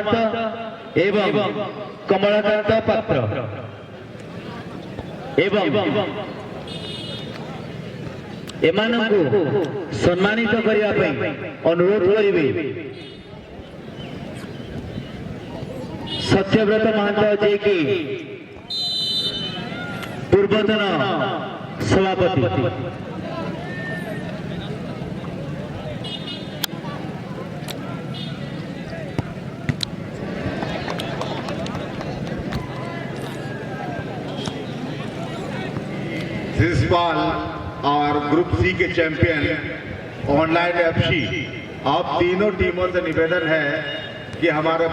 महांत एवं कमलाकांत पात्र एवं एमानंकु सम्मानित करिया पई अनुरोध करिवे सत्यव्रत महांत जे कि पूर्वतन सभापति This ball और ग्रुप सी के चैंपियन ऑनलाइन एफसी, आप तीनों टीमों से निवेदन है कि हमारे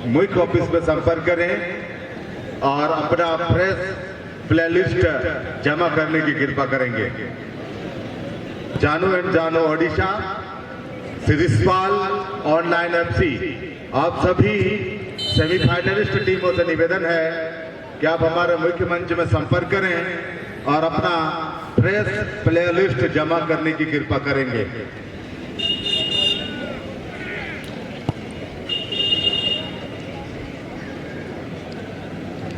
मुख्य ऑफिस में संपर्क करें और अपना फ्रेश प्लेलिस्ट जमा करने की कृपा करेंगे। जानू एंड जानू ओडिशा, सिरिसपाल ऑनलाइन एफसी, आप सभी सेमीफाइनलिस्ट टीमों से निवेदन है कि आप हमारे मुख्य मंच में संपर्क करें और अपना फ्रेश प्लेलिस्ट जमा करने की कृपा करेंगे।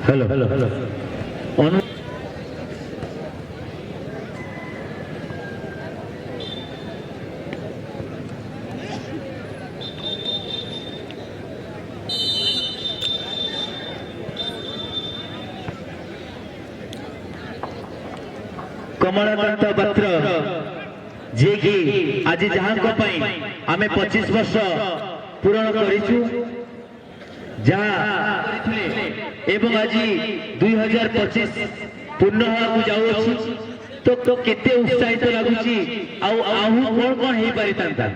हेलो हेलो हेलो कमलाकांत पात्र जे कि आज जहां को पाई आमे 25 वर्ष पूर्ण करिछु जहां एवं आज 2025 पूर्ण होगा जाऊ तो केते उत्साहित लागुची आहु कोन हे पारि तांता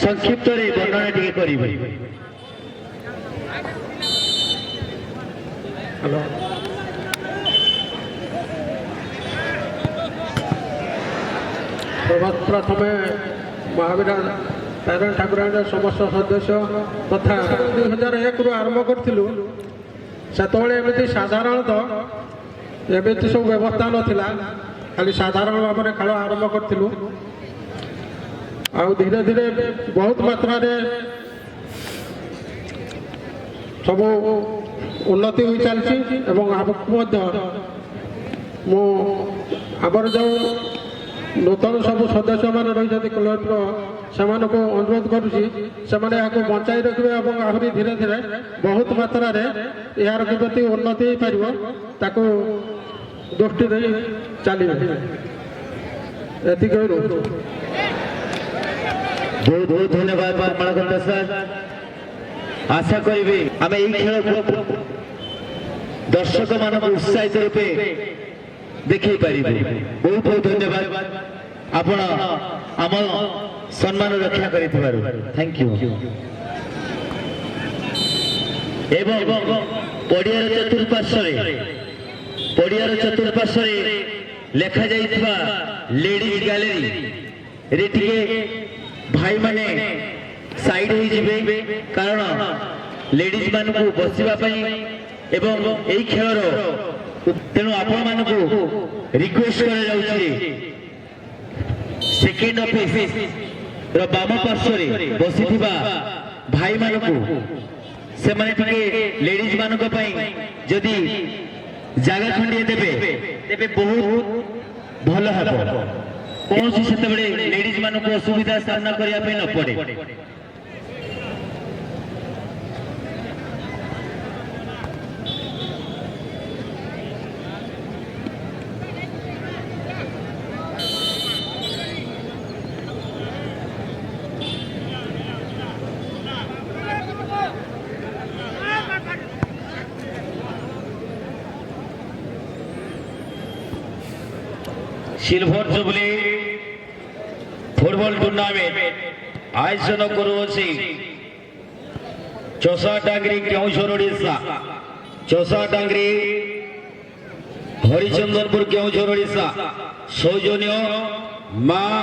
संक्षिप्त रे वर्णना टिके करिवे। हेलो प्रथम महावीर नारायण ठाकुर समस्त सदस्य तथा 2001 रु आरंभ करूँ से साधारणतः एमती सब व्यवस्था नाला खाली साधारण भाव में खेल आरंभ करूँ धीरे धीरे बहुत मात्रा सब उन्नति हो चलती आमर जो नूतन सब सदस्य मैंने रही क्लब से अनुरोध करुँची से बचाई रखिए और आहरी धीरे धीरे बहुत मात्रा यार प्रति उन्नति हो पार ताकू दृष्टि दे चलिए ये बहुत बहुत धन्यवाद कमलाकांत सर। आशा करी आम यही खेल दर्शक मान उत्साहित रूपे देखी पारि। बहुत बहुत धन्यवाद आपण आम सम्मान रक्षा कर थैंक यू। एवं पड़ियार चतुर्पार्श्व लेखा जाइथिबा लेडीज गैलरी रे टिके भाई माने साइड हो जिबे कारण लेडीज मान को बसिबा पई एवं एई खेलर तेणु आपण मान को रिक्वेस्ट करा जाउछि सेकेंड ऑफिस रो बाम पार्श्व रे बसिथिबा भाई मान को से माने टिके लेडीज मान को पई जदी जागा खंडिए देबे तेबे बहुत भलो हबो कौन सी सेते बडे लेडीज मान को असुविधा सामना करिया पे न पड़े। सिल्वर जुबली फुटबॉल टूर्नामेंट आयोजन करुच्छी चौसा डांगरी केउझर ओडिशा, चौसा डांगरी हरिचंदनपुर केउझर ओडिशा सौजन्य मां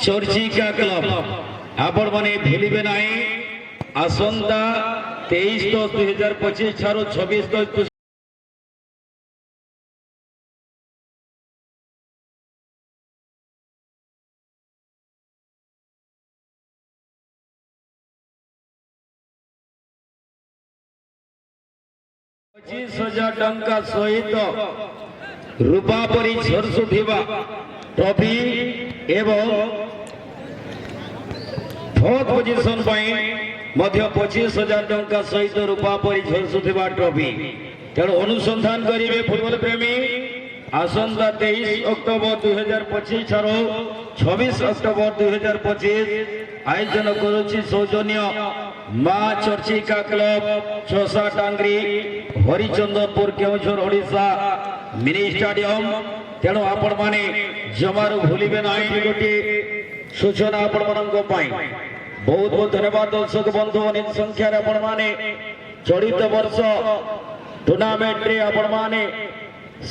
चर्चिका क्लब आपण माने भेलिबे नाही आसंता 23/10/2025 ठारो 26 25,000 ଟଙ୍କା ସହିତ ରୂପା ପରି ଝରସୁଥିବା ଟ୍ରଫି ଏବଂ ଫୋର୍ଥ ପୋଜିସନ ପାଇଁ ମଧ୍ୟ 25,000 ଟଙ୍କା ସହିତ ରୂପା ପରି ଝରସୁଥିବା ଟ୍ରଫି। ତେଣୁ ଅନୁସନ୍ଧାନ କରିବେ ଫୁଟବଲ ପ୍ରେମୀ। ଆସନ୍ତା 23 ଅକ୍ଟୋବର 2025 ଠାରୁ 26 ଅକ୍ଟୋବର 2025 ଆୟୋଜନ କରୁଛି ସୌଜନ୍ୟ ମା ଚର୍ଚ୍ଚିକା କ୍ଲବ ଚଷା ଟାଙ୍ଗରି ହରିଚନ୍ଦନପୁର କେଉଁଝର ଓଡ଼ିଶା ମିନି ଷ୍ଟାଡିୟମ। ତେଣୁ ଆପଣମାନେ ଜମାରୁ ଭୁଲିବେ ନାହିଁ। ଗୋଟିଏ ସୂଚନା ଆପଣମାନଙ୍କ ପାଇଁ। ବହୁତ ବହୁତ ଧନ୍ୟବାଦ ଦର୍ଶକ ବନ୍ଧୁ। ଅନେକ ସଂଖ୍ୟାରେ ଆପଣମାନେ ଚଳିତ ବର୍ଷ ଟୁର୍ଣ୍ଣାମେଣ୍ଟରେ ଆପଣମାନେ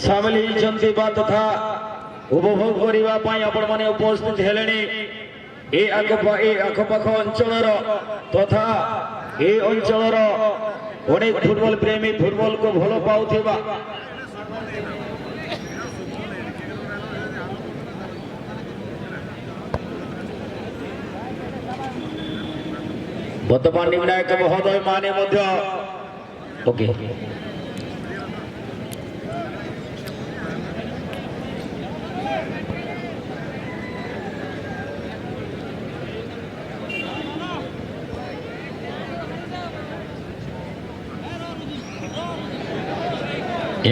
ସାମିଲ ହେଇଛନ୍ତି ବା ତଥା ଉପଭୋଗ କରିବା ପାଇଁ ଆପଣମାନେ ଉପସ୍ଥିତ ହେଲେଣି। ଏ ଆଖପାଖ ଅଞ୍ଚଳର ତଥା ଏ ଅଞ୍ଚଳର ଅନେକ ଫୁଟବଲ ପ୍ରେମୀ ଫୁଟବଲକୁ ଭଲ ପାଉଥିବା ବର୍ତ୍ତମାନ ନିର୍ଣ୍ଣାୟକ ମହୋଦୟ ମାନେ ମଧ୍ୟ ଓକେ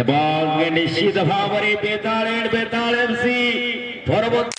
এবং নিশ্চিত ভাবে বেতাল এফসি পরবর্তী